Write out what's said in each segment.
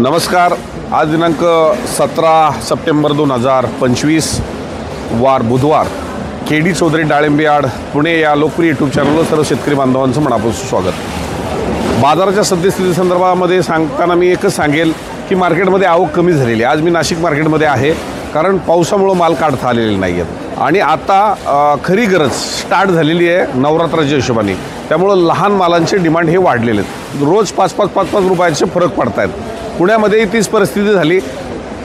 नमस्कार। आज दिनांक 17 सप्टेंबर 2025 वार बुधवार केडी चौधरी डाळिंबे यार्ड पुणे या लोकप्रिय यूट्यूब चॅनलवर सर्व शेतकरी बांधवांचं मनापासून स्वागत। बाजाराच्या सद्यस्थिती संदर्भामध्ये सांगताना मी एकच सांगेल की मार्केटमध्ये आवक कमी झालेली आहे। आज मी नाशिक मार्केटमध्ये आहे कारण पावसामुळे माल काढता आलेले नाही आहेत आणि आता खरी गरज स्टार्ट झालेली आहे नवरात्राच्या हिशोबाने, त्यामुळे लहान मालांचे डिमांड हे वाढलेले आहेत। रोज 5-5 रुपयाचे फरक पडत आहेत। पुण्यामध्येही तीच परिस्थिती झाली।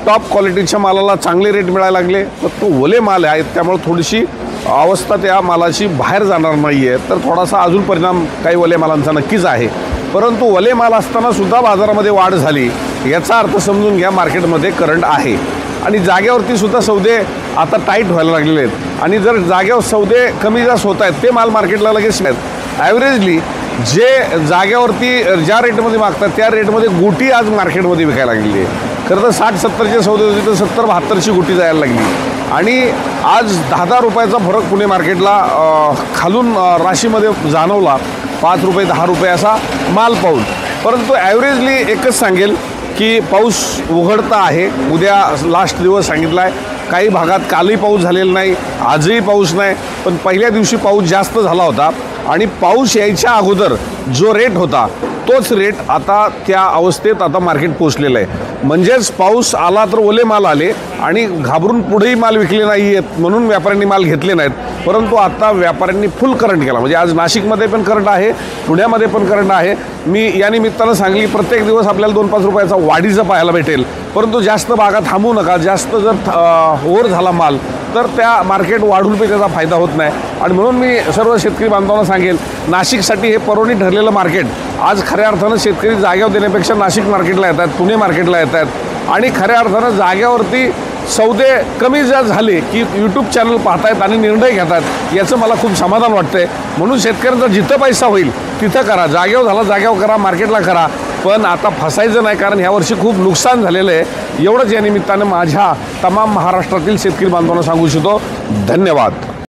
टॉप क्वालिटीच्या मालाला चांगले रेट मिळायला लागले, फक्त ओले माल आहेत त्यामुळे थोडीशी अवस्था त्या मालाची बाहेर जाणार नाही आहे, तर थोडासा अजून परिणाम काही ओले मालांचा नक्कीच आहे। परंतु ओले माल असताना सुद्धा बाजारामध्ये वाढ झाली याचा अर्थ समजून घ्या मार्केटमध्ये करंट आहे आणि जागेवरती सुद्धा सौदे आता टाईट व्हायला लागलेले आहेत आणि जर जागेवर सौदे कमी जास्त होत आहेत ते माल मार्केटला लगेच आहेत। ॲव्हरेजली जे जागेवरती ज्या रेटमध्ये मागतात त्या रेटमध्ये गुटी आज मार्केटमध्ये विकायला लागलेली आहे। खरं तर 60-70चे सौदे होते तर 70-72ची गुटी जायला लागली आणि आज 10-10 रुपयाचा फरक पुणे मार्केटला खालून राशीमध्ये जाणवला। 5 रुपये 10 रुपये असा माल पाहून। परंतु ॲव्हरेजली एकच सांगेल की पाऊस उघडता आहे। उद्या लास्ट दिवस सांगितला आहे। काही भागात कालही पाऊस झालेला नाही, आजही पाऊस नाही, पण पहिल्या दिवशी पाऊस जास्त झाला होता आणि पाऊस यायच्या अगोदर जो रेट होता तोच रेट आता त्या अवस्थेत आता मार्केट पोचलेलं आहे। म्हणजेच पाऊस आला तर ओले माल आले आणि घाबरून पुढेही माल विकले नाही आहेत म्हणून व्यापाऱ्यांनी माल घेतले नाहीत। परंतु आता व्यापाऱ्यांनी फुल करंट केला, म्हणजे आज नाशिकमध्ये पण करंट आहे, पुण्यामध्ये पण करंट आहे। मी या निमित्तानं सांगली प्रत्येक दिवस आपल्याला 2-5 रुपयाचा वाढीचं पाहायला भेटेल, परंतु जास्त बागा थांबू नका। जास्त जर ओव्हर झाला माल तर त्या मार्केट वाढून पण त्याचा फायदा होत नाही आणि म्हणून मी सर्व शेतकरी बांधवांना सांगेल नाशिकसाठी हे पर्वणी ठरलेलं मार्केट आज खऱ्या अर्थानं शेतकरी जागेवर देण्यापेक्षा नाशिक मार्केटला येतात, पुणे मार्केटला येतात आणि खऱ्या अर्थानं जागेवरती सौदे कमी जर झाले की यूट्यूब चॅनल पाहतायत आणि निर्णय घेतात याचं मला खूप समाधान वाटतंय। म्हणून शेतकऱ्यांचा जिथं पैसा होईल तिथं करा, जागेवर झाला जागेवर करा, मार्केटला करा, पण आता फसायचं नाही कारण ह्यावर्षी खूप नुकसान झालेलं आहे। एवढंच या निमित्तानं माझ्या तमाम महाराष्ट्रातील शेतकरी बांधवांना सांगू इच्छितो। धन्यवाद।